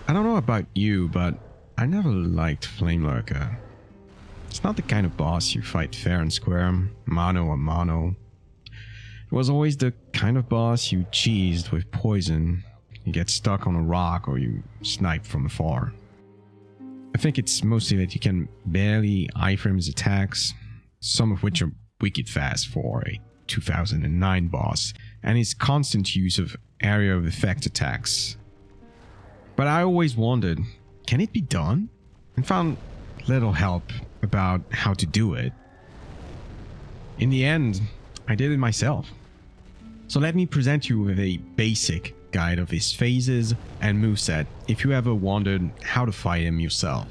I don't know about you, but I never liked Flamelurker. It's not the kind of boss you fight fair and square, mano a mano. It was always the kind of boss you cheesed with poison, you get stuck on a rock, or you snipe from afar. I think it's mostly that you can barely iframe his attacks, some of which are wicked fast for a 2009 boss, and his constant use of area of effect attacks. But I always wondered, can it be done? And found little help about how to do it. In the end, I did it myself. So let me present you with a basic guide of his phases and moveset if you ever wondered how to fight him yourself.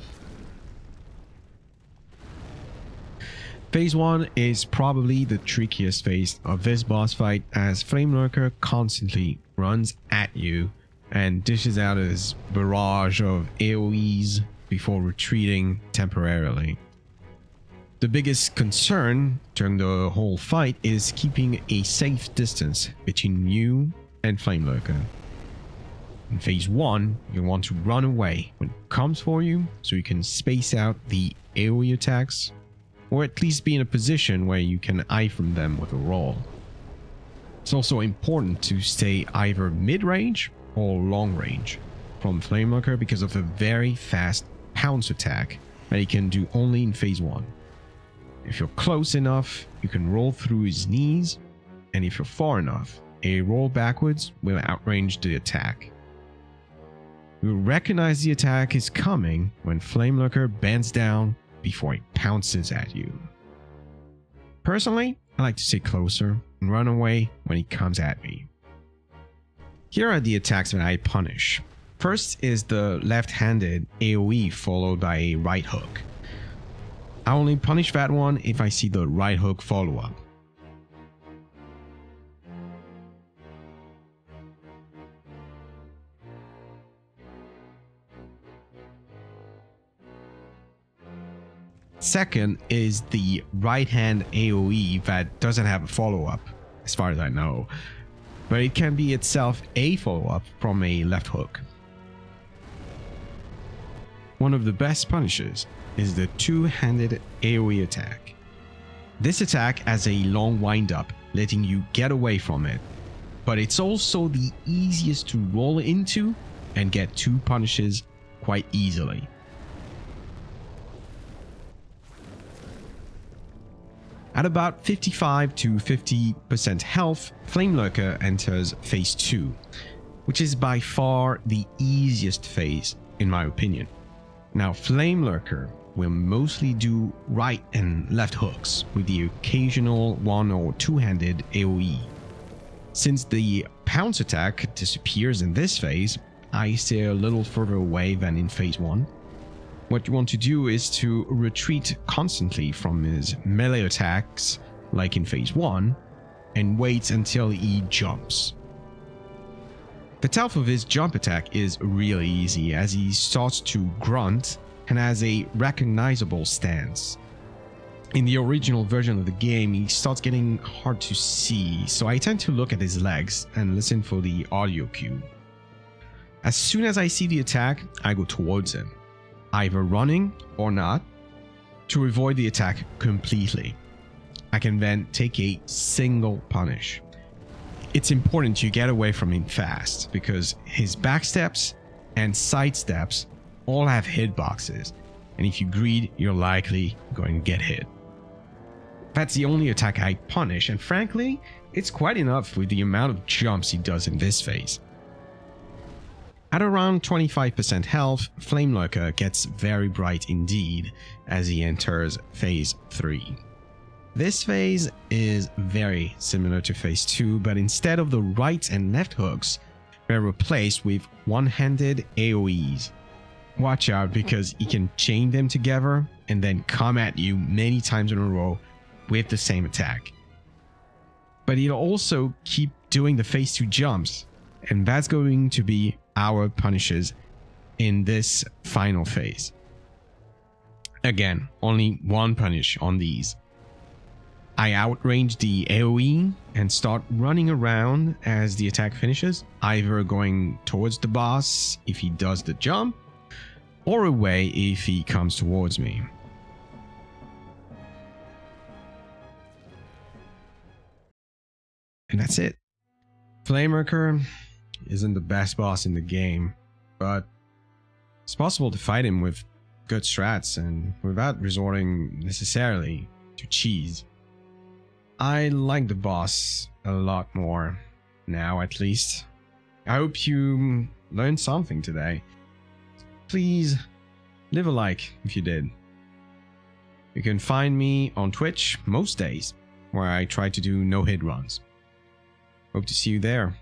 Phase 1 is probably the trickiest phase of this boss fight, as Flamelurker constantly runs at you and dishes out his barrage of AoEs before retreating temporarily. The biggest concern during the whole fight is keeping a safe distance between you and Flamelurker. In phase 1, you'll want to run away when it comes for you so you can space out the AoE attacks, or at least be in a position where you can iframe them with a roll. It's also important to stay either mid-range or long range from Flamelurker because of the very fast pounce attack that he can do only in phase 1. If you're close enough, you can roll through his knees, and if you're far enough, a roll backwards will outrange the attack. You'll recognize the attack is coming when Flamelurker bends down before he pounces at you. Personally, I like to stay closer and run away when he comes at me. Here are the attacks that I punish. First is the left-handed AoE followed by a right hook. I only punish that one if I see the right hook follow-up. Second is the right hand AoE that doesn't have a follow-up, as far as I know, but it can be itself a follow-up from a left hook. One of the best punishes is the two-handed AoE attack. This attack has a long wind-up, letting you get away from it, but it's also the easiest to roll into and get two punishes quite easily. At about 55 to 50% health, Flamelurker enters phase 2, which is by far the easiest phase in my opinion. Now, Flamelurker will mostly do right and left hooks with the occasional one or two-handed AoE. Since the pounce attack disappears in this phase, I stay a little further away than in phase 1. What you want to do is to retreat constantly from his melee attacks, like in phase 1, and wait until he jumps. The tell of his jump attack is really easy, as he starts to grunt and has a recognizable stance. In the original version of the game, he starts getting hard to see, so I tend to look at his legs and listen for the audio cue. As soon as I see the attack, I go towards him, either running or not, to avoid the attack completely. I can then take a single punish. It's important you get away from him fast, because his backsteps and sidesteps all have hitboxes, and if you greed, you're likely going to get hit. That's the only attack I punish, and frankly, it's quite enough with the amount of jumps he does in this phase. At around 25% health, Flamelurker gets very bright indeed as he enters phase 3. This phase is very similar to phase 2, but instead of the right and left hooks, they're replaced with one-handed AoEs. Watch out, because he can chain them together and then come at you many times in a row with the same attack. But he'll also keep doing the phase 2 jumps, and that's going to be our punishes in this final phase. Again, only one punish on these. I outrange the AoE and start running around as the attack finishes, either going towards the boss if he does the jump, or away if he comes towards me. And that's it. Flamelurker isn't the best boss in the game, but it's possible to fight him with good strats and without resorting necessarily to cheese. I like the boss a lot more now, at least. I hope you learned something today. Please leave a like if you did. You can find me on Twitch most days, where I try to do no-hit runs. Hope to see you there.